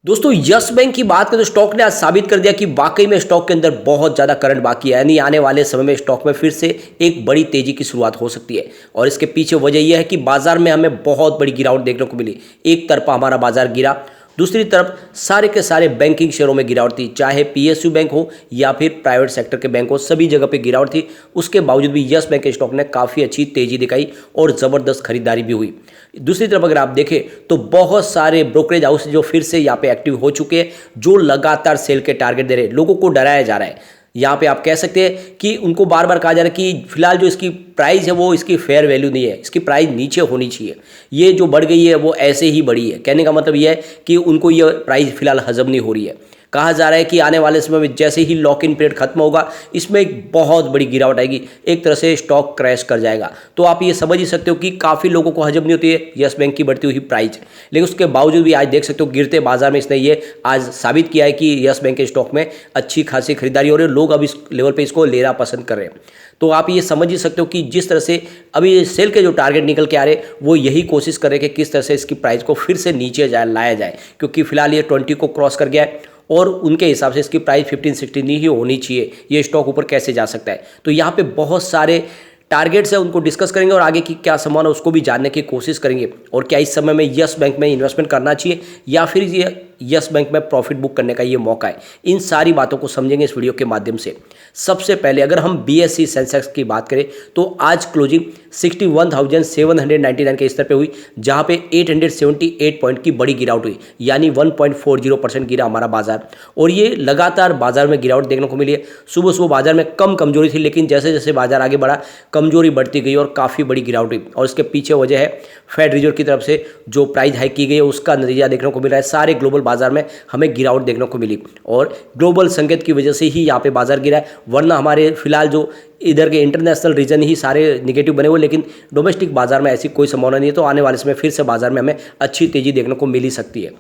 दोस्तों yes bank की बात करें तो स्टॉक ने आज साबित कर दिया कि वाकई में स्टॉक के अंदर बहुत ज़्यादा करंट बाकी है, यानी आने वाले समय में स्टॉक में फिर से एक बड़ी तेजी की शुरुआत हो सकती है। और इसके पीछे वजह यह है कि बाजार में हमें बहुत बड़ी गिरावट देखने को मिली। एक तरफा हमारा बाजार गिरा, दूसरी तरफ सारे के सारे बैंकिंग शेयरों में गिरावट थी, चाहे पीएसयू बैंक हो या फिर प्राइवेट सेक्टर के बैंक हो, सभी जगह पे गिरावट थी। उसके बावजूद भी यस बैंक के स्टॉक ने काफ़ी अच्छी तेजी दिखाई और ज़बरदस्त खरीदारी भी हुई। दूसरी तरफ अगर आप देखें तो बहुत सारे ब्रोकरेज हाउस जो फिर से यहाँ पे एक्टिव हो चुके हैं, जो लगातार सेल के टारगेट दे रहे हैं, लोगों को डराया जा रहा है। यहाँ पे आप कह सकते हैं कि उनको बार बार कहा जा रहा है कि फिलहाल जो इसकी प्राइस है वो इसकी फेयर वैल्यू नहीं है, इसकी प्राइस नीचे होनी चाहिए, ये जो बढ़ गई है वो ऐसे ही बढ़ी है। कहने का मतलब ये है कि उनको ये प्राइस फिलहाल हजम नहीं हो रही है। कहा जा रहा है कि आने वाले समय में जैसे ही लॉक इन पीरियड खत्म होगा, इसमें एक बहुत बड़ी गिरावट आएगी, एक तरह से स्टॉक क्रैश कर जाएगा। तो आप ये समझ ही सकते हो कि काफ़ी लोगों को हजम नहीं होती है यस बैंक की बढ़ती हुई प्राइस, लेकिन उसके बावजूद भी आज देख सकते हो गिरते बाजार में इसने ये आज साबित किया है कि यस बैंक के स्टॉक में अच्छी खासी खरीदारी हो रही है, लोग अब इस लेवल पर इसको लेना पसंद कर रहे हैं। तो आप ये समझ ही सकते हो कि जिस तरह से अभी सेल के जो टारगेट निकल के आ रहे वो यही कोशिश कर रहे हैं कि किस तरह से इसकी प्राइस को फिर से नीचे लाया जाए, क्योंकि फिलहाल ये 20 को क्रॉस कर गया है और उनके हिसाब से इसकी प्राइस 15-16 ही होनी चाहिए। ये स्टॉक ऊपर कैसे जा सकता है, तो यहाँ पे बहुत सारे टारगेट्स है, उनको डिस्कस करेंगे और आगे की क्या संभावना उसको भी जानने की कोशिश करेंगे। और क्या इस समय में यस बैंक में इन्वेस्टमेंट करना चाहिए या फिर ये यस बैंक में प्रॉफिट बुक करने का ये मौका है, इन सारी बातों को समझेंगे इस वीडियो के माध्यम से। सबसे पहले अगर हम बीएसई सेंसेक्स की बात करें तो आज क्लोजिंग 61,799 के स्तर पे हुई, जहां पे 878 पॉइंट की बड़ी गिरावट हुई, यानी 1.40% गिरा हमारा बाजार। और ये लगातार बाजार में गिरावट देखने को मिली है। सुबह सुबह बाजार में कम कमजोरी थी, लेकिन जैसे जैसे बाजार आगे बढ़ा कमजोरी बढ़ती गई और काफ़ी बड़ी गिरावट हुई। और इसके पीछे वजह है फेड रिजर्व की तरफ से जो प्राइस हाइक की गई है उसका नतीजा देखने को मिल रहा है। सारे ग्लोबल बाजार में हमें गिरावट देखने को मिली और ग्लोबल संकेत की वजह से ही यहाँ पे बाजार गिरा है, वरना हमारे फिलहाल जो इधर के इंटरनेशनल रीजन ही सारे निगेटिव बने हुए, लेकिन डोमेस्टिक बाजार में ऐसी कोई संभावना नहीं है। तो आने वाले समय फिर से बाजार में हमें अच्छी तेजी देखने को मिल ही सकती है।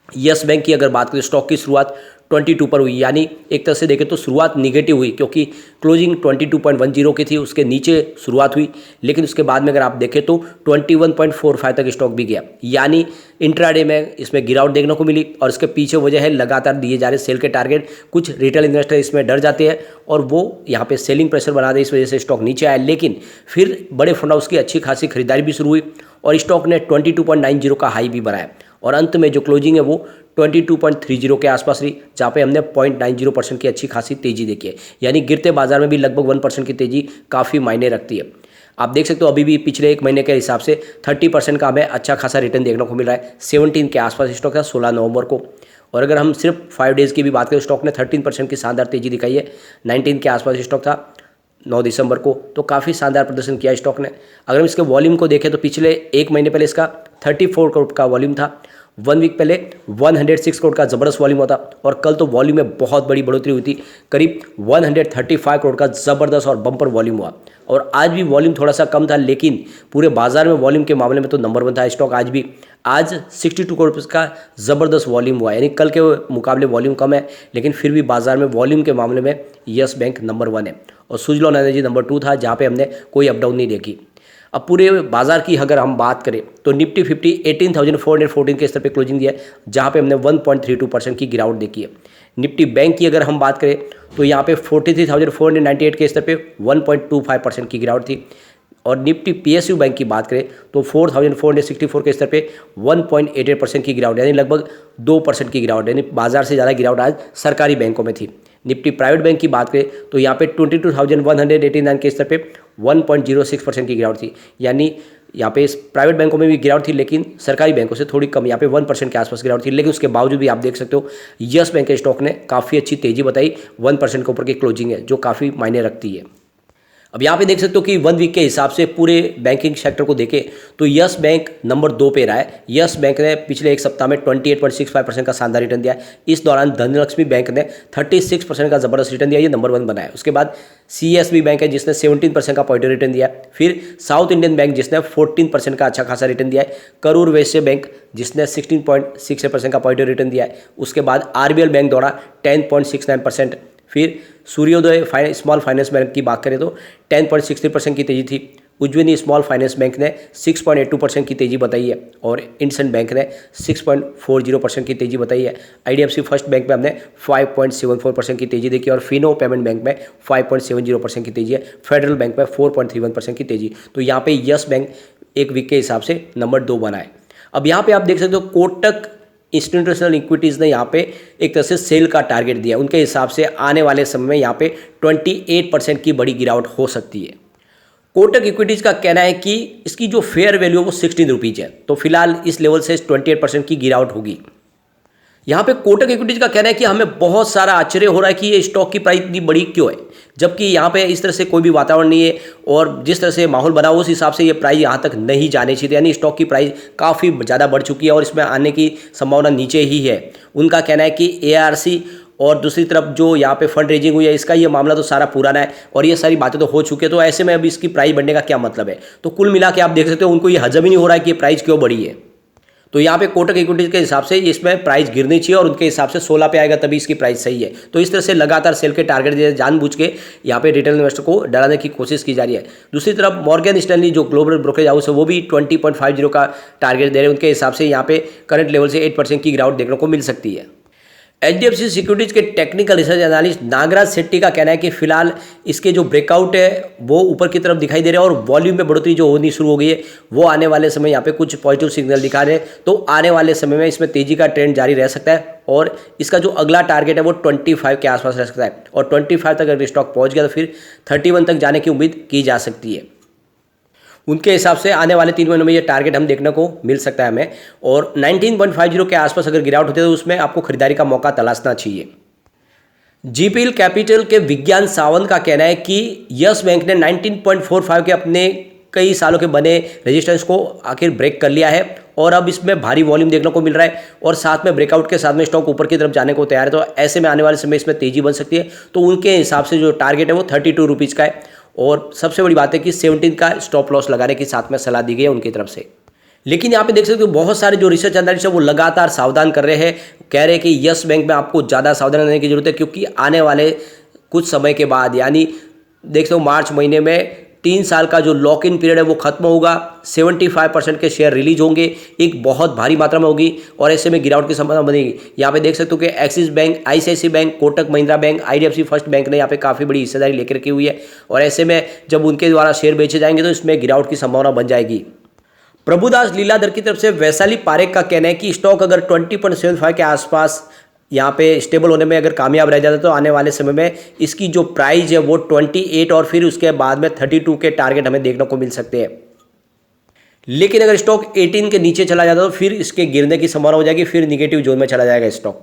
यस बैंक की अगर बात करें, स्टॉक की शुरुआत 22 पर हुई, यानी एक तरह से देखें तो शुरुआत निगेटिव हुई, क्योंकि क्लोजिंग 22.10 की थी, उसके नीचे शुरुआत हुई। लेकिन उसके बाद में अगर आप देखें तो 21.45 तक स्टॉक भी गया, यानी इंट्राडे में इसमें गिरावट देखने को मिली। और इसके पीछे वजह है लगातार दिए जा रहे सेल के टारगेट। कुछ रिटेल इन्वेस्टर इसमें डर जाते हैं और वो यहाँ पे सेलिंग प्रेशर बना दे, इस वजह से स्टॉक नीचे आया। लेकिन फिर बड़े फंड हाउस की अच्छी खासी खरीदारी भी शुरू हुई और स्टॉक ने 22.90 का हाई भी बनाया और अंत में जो क्लोजिंग है वो 22.30 के आसपास रही, जहाँ पे हमने 0.90% की अच्छी खासी तेजी देखी है। यानी गिरते बाजार में भी लगभग 1% की तेजी काफ़ी मायने रखती है। आप देख सकते हो अभी भी पिछले एक महीने के हिसाब से 30% का हमें अच्छा खासा रिटर्न देखने को मिल रहा है। 17 के आसपास स्टॉक था 16 नवंबर को। और अगर हम सिर्फ 5 डेज़ की भी बात करें, स्टॉक ने 13% की शानदार तेजी दिखाई है। 19 के आसपास स्टॉक था 9 दिसंबर को, तो काफ़ी शानदार प्रदर्शन किया स्टॉक ने। अगर हम इसके वॉल्यूम को देखें तो पिछले एक महीने पहले इसका 34 करोड़ का वॉल्यूम था, 1 वीक पहले 106 करोड़ का ज़बरदस्त वॉल्यूम होता और कल तो वॉल्यूम में बहुत बड़ी बढ़ोतरी हुई थी, करीब 135 करोड़ का ज़बरदस्त और बम्पर वॉल्यूम हुआ। और आज भी वॉल्यूम थोड़ा सा कम था, लेकिन पूरे बाजार में वॉल्यूम के मामले में तो नंबर 1 था स्टॉक। आज 62 करोड़ का ज़बरदस्त वॉल्यूम हुआ, यानी कल के मुकाबले वॉल्यूम कम है, लेकिन फिर भी बाजार में वॉल्यूम के मामले में यस बैंक नंबर 1 है और सुजलॉन एनर्जी नंबर 2 था, जहाँ पे हमने कोई अपडाउन नहीं देखी। अब पूरे बाजार की अगर हम बात करें तो निफ्टी 50 18,414 के स्तर पे क्लोजिंग दिया है, जहाँ पे हमने 1.32% की गिरावट देखी है। निफ्टी बैंक की अगर हम बात करें तो यहाँ पे 43,498 के स्तर पे 1.25% की गिरावट थी। और निफ्टी पीएसयू बैंक की बात करें तो 4,464 के स्तर पे 1.88% की गिरावट, यानी लगभग 2% की गिरावट, यानी बाजार से ज़्यादा गिरावट आज सरकारी बैंकों में थी। निफ्टी प्राइवेट बैंक की बात करें तो यहाँ पे 22,189 के स्तर पे 1.06% की गिरावट थी, यानी यहाँ पे इस प्राइवेट बैंकों में भी गिरावट थी, लेकिन सरकारी बैंकों से थोड़ी कम, यहाँ पे 1% के आसपास गिरावट थी। लेकिन उसके बावजूद भी आप देख सकते हो यस बैंक के स्टॉक ने काफ़ी अच्छी तेजी बताई, 1% के ऊपर की क्लोजिंग है, जो काफ़ी मायने रखती है। अब यहाँ पे देख सकते हो कि 1 वीक के हिसाब से पूरे बैंकिंग सेक्टर को देखें तो यस बैंक नंबर 2 पे रहा है। यस बैंक ने पिछले एक सप्ताह में 28.65% का शानदार रिटर्न दिया है। इस दौरान धनलक्ष्मी बैंक ने 36% का जबरदस्त रिटर्न दिया, ये नंबर 1 बनाया। उसके बाद सीएसबी बैंक है जिसने 17% का पॉजिटिव रिटर्न दिया। फिर साउथ इंडियन बैंक जिसने 14% का अच्छा खासा रिटर्न दिया है। करूर वैश्य बैंक जिसने 16.68% का पॉजिटिव रिटर्न दिया है। उसके बाद आरबीएल बैंक द्वारा 10.69%। फिर सूर्योदय स्मॉल फाइनेंस बैंक की बात करें तो 10.63% की तेजी थी। उज्जवनी स्मॉल फाइनेंस बैंक ने 6.82% की तेज़ी बताई है और इंडसइंड बैंक ने 6.40% की तेज़ी बताई है। IDFC फर्स्ट बैंक में हमने 5.74% की तेज़ी देखी और फिनो पेमेंट बैंक में 5.70% की तेज़ी है। फेडरल बैंक में 4.31% की तेज़ी। तो यहाँ पे यस बैंक एक वीक के हिसाब से नंबर 2 बना है। अब यहाँ पे आप देख सकते हो कोटक इंस्टीट्यूशनल इक्विटीज़ ने यहाँ पे एक तरह से सेल का टारगेट दिया। उनके हिसाब से आने वाले समय में यहाँ पे 28% की बड़ी गिरावट हो सकती है। कोटक इक्विटीज़ का कहना है कि इसकी जो फेयर वैल्यू है वो 16 रुपीज़ है, तो फिलहाल इस लेवल से 28% की गिरावट होगी। यहाँ पे कोटक इक्विटीज का कहना है कि हमें बहुत सारा आश्चर्य हो रहा है कि ये स्टॉक की प्राइस इतनी बड़ी क्यों है, जबकि यहाँ पे इस तरह से कोई भी वातावरण नहीं है और जिस तरह से माहौल बना उस हिसाब से ये प्राइस यहाँ तक नहीं जाने चाहिए। यानी स्टॉक की प्राइस काफ़ी ज़्यादा बढ़ चुकी है और इसमें आने की संभावना नीचे ही है। उनका कहना है कि ARC और दूसरी तरफ जो यहाँ पे फंड रेजिंग हुई है इसका ये मामला तो सारा पुराना है और ये सारी बातें तो हो चुकी है, तो ऐसे में अभी इसकी प्राइस बढ़ने का क्या मतलब है। तो कुल मिला के आप देख सकते हो उनको ये हजम ही नहीं हो रहा है कि ये प्राइस क्यों बढ़ी है। तो यहाँ पे कोटक इक्विटीज के हिसाब से इसमें प्राइस गिरनी चाहिए और उनके हिसाब से 16 पे आएगा तभी इसकी प्राइस सही है। तो इस तरह से लगातार सेल के टारगेट दिए जानबूझ के यहाँ पे रिटेल इन्वेस्टर को डराने की कोशिश की जा रही है। दूसरी तरफ मॉर्गन स्टैनली जो ग्लोबल ब्रोकरेज हाउस है वो भी 20.50 का टारगेट दे रहे हैं। उनके हिसाब से यहाँ पे करंट लेवल से 8% की गिरावट देखने को मिल सकती है। HDFC सिक्योरिटीज के technical research analyst Nagaraj Shetty का कहना है कि फिलहाल इसके जो ब्रेकआउट है वो ऊपर की तरफ दिखाई दे रहे हैं और वॉल्यूम में बढ़ोतरी जो होनी शुरू हो गई है वो आने वाले समय यहाँ पे कुछ पॉजिटिव सिग्नल दिखा रहे हैं। तो आने वाले समय में इसमें तेजी का ट्रेंड जारी रह सकता है और इसका जो अगला टारगेट है वो 25 के आसपास रह सकता है और 25 तक अगर स्टॉक पहुँच गया तो फिर 31 तक जाने की उम्मीद की जा सकती है। उनके हिसाब से आने वाले 3 महीनों में ये टारगेट हम देखने को मिल सकता है हमें और 19.50 के आसपास अगर गिरावट होती है तो उसमें आपको खरीदारी का मौका तलाशना चाहिए। GPL कैपिटल के विज्ञान सावंत का कहना है कि यस बैंक ने 19.45 के अपने कई सालों के बने रेजिस्टेंस को आखिर ब्रेक कर लिया है और अब इसमें भारी वॉल्यूम देखने को मिल रहा है और साथ में ब्रेकआउट के साथ में स्टॉक ऊपर की तरफ जाने को तैयार है। तो ऐसे में आने वाले समय इसमें तेजी बन सकती है। तो उनके हिसाब से जो टारगेट है वो 32 रुपीज़ का है और सबसे बड़ी बात है कि 17 का स्टॉप लॉस लगाने की साथ में सलाह दी गई है उनकी तरफ से। लेकिन यहाँ पे देख सकते हो बहुत सारे जो रिसर्च एनालिस्ट है वो लगातार सावधान कर रहे हैं, कह रहे हैं कि यस बैंक में आपको ज़्यादा सावधान रहने की जरूरत है क्योंकि आने वाले कुछ समय के बाद यानी देख सकते हो मार्च महीने में 3 साल का जो लॉक इन पीरियड है वो खत्म होगा, 75% के शेयर रिलीज होंगे, एक बहुत भारी मात्रा में होगी और ऐसे में गिरावट की संभावना बनेगी। यहाँ पे देख सकते हो कि axis bank, ICICI bank, Kotak Mahindra bank, IDFC first bank ने यहाँ पे काफ़ी बड़ी हिस्सेदारी लेकर रखी हुई है और ऐसे में जब उनके द्वारा शेयर बेचे जाएंगे तो इसमें गिरावट की संभावना बन जाएगी। प्रभुदास लीलाधर की तरफ से वैशाली पारेख का कहना है कि स्टॉक अगर 20.75 के आसपास यहाँ पे स्टेबल होने में अगर कामयाब रह जाता है तो आने वाले समय में इसकी जो प्राइस है वो 28 और फिर उसके बाद में 32 के टारगेट हमें देखने को मिल सकते हैं। लेकिन अगर स्टॉक 18 के नीचे चला जाता तो फिर इसके गिरने की संभावना हो जाएगी, फिर निगेटिव जोन में चला जाएगा स्टॉक।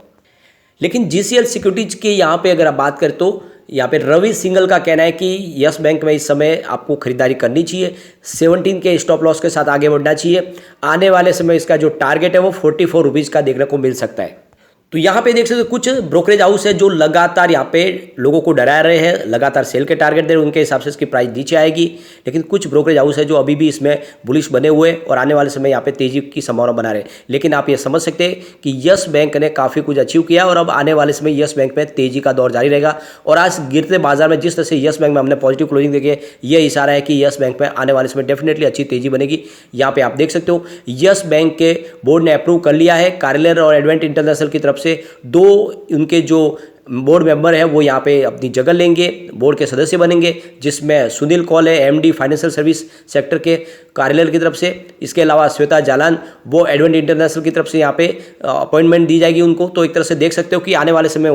लेकिन GCL सिक्योरिटीज की यहाँ पे अगर आप बात करें तो यहाँ पे रवि सिंघल का कहना है कि यस बैंक में इस समय आपको खरीदारी करनी चाहिए, 17 के स्टॉप लॉस के साथ आगे बढ़ना चाहिए। आने वाले समय इसका जो टारगेट है वो 44 रुपीज़ का देखने को मिल सकता है। तो यहाँ पे देख सकते हो कुछ ब्रोकरेज हाउस है जो लगातार यहाँ पे लोगों को डरा रहे हैं, लगातार सेल के टारगेट दे रहे हैं, उनके हिसाब से इसकी प्राइस नीचे आएगी। लेकिन कुछ ब्रोकरेज हाउस है जो अभी भी इसमें बुलिश बने हुए और आने वाले समय यहाँ पे तेजी की संभावना बना रहे हैं। लेकिन आप ये समझ सकते हैं कि यस बैंक ने काफ़ी कुछ अचीव किया और अब आने वाले समय यस बैंक में तेजी का दौर जारी रहेगा। और आज गिरते बाजार में जिस तरह से यस बैंक में हमने पॉजिटिव क्लोजिंग देखी है, ये इशारा है कि यस बैंक में आने वाले समय डेफिनेटली अच्छी तेजी बनेगी। यहाँ पे आप देख सकते हो यस बैंक के बोर्ड ने अप्रूव कर लिया है कार्यल और एडवेंट इंटरनेशनल की तरफ से 2 उनके जो बोर्ड मेंबर है वो यहाँ पे अपनी जगह लेंगे, बोर्ड के सदस्य बनेंगे, जिसमें सुनील कौल है MD फाइनेंशियल सर्विस सेक्टर के कार्यालय की तरफ से। इसके अलावा श्वेता जालान वो एडवेंट इंटरनेशनल की तरफ से यहाँ पे अपॉइंटमेंट दी जाएगी उनको। तो एक तरह से देख सकते हो कि आने वाले समय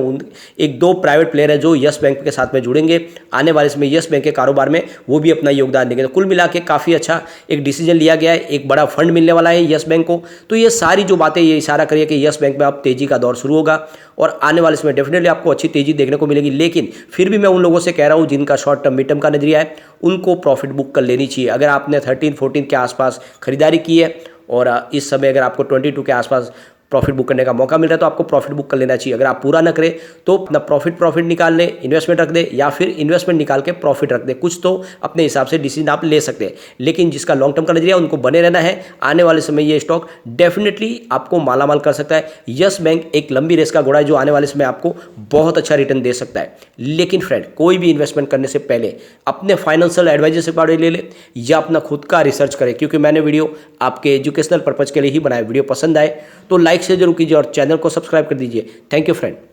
1-2 प्राइवेट प्लेयर है जो यस बैंक के साथ में जुड़ेंगे, आने वाले समय यस बैंक के कारोबार में वो भी अपना योगदान देंगे। तो कुल मिला के काफ़ी अच्छा एक डिसीजन लिया गया है, एक बड़ा फंड मिलने वाला है यस बैंक को। तो ये सारी जो बातें ये इशारा करिए कि यस बैंक में अब तेजी का दौर शुरू होगा और आने वाले समय डेफिनेटली आपको अच्छी तेजी देखने को मिलेगी। लेकिन फिर भी मैं उन लोगों से कह रहा हूँ जिनका शॉर्ट टर्म मिड टर्म का नजरिया है उनको प्रॉफिट बुक कर लेनी चाहिए। अगर आपने 13-14 के आसपास खरीदारी की है और इस समय अगर आपको 22 के आसपास प्रॉफिट बुक करने का मौका मिल रहा है तो आपको प्रॉफिट बुक कर लेना चाहिए। अगर आप पूरा ना करें तो अपना प्रॉफिट निकाल लें, इन्वेस्टमेंट रख दे, या फिर इन्वेस्टमेंट निकाल के प्रॉफिट रख दे। कुछ तो अपने हिसाब से डिसीजन आप ले सकते हैं, लेकिन जिसका लॉन्ग टर्म का नजरिया उनको बने रहना है। आने वाले समय ये स्टॉक डेफिनेटली आपको मालामाल कर सकता है। यस बैंक एक लंबी रेस का घोड़ा है जो आने वाले समय आपको बहुत अच्छा रिटर्न दे सकता है। लेकिन फ्रेंड, कोई भी इन्वेस्टमेंट करने से पहले अपने फाइनेंशियल एडवाइजर से बारे ले ले या अपना खुद का रिसर्च करें, क्योंकि मैंने वीडियो आपके एजुकेशनल पर्पज के लिए ही बनाया। वीडियो पसंद आए तो लाइक शेयर जरूर कीजिए और चैनल को सब्सक्राइब कर दीजिए। Thank you friend.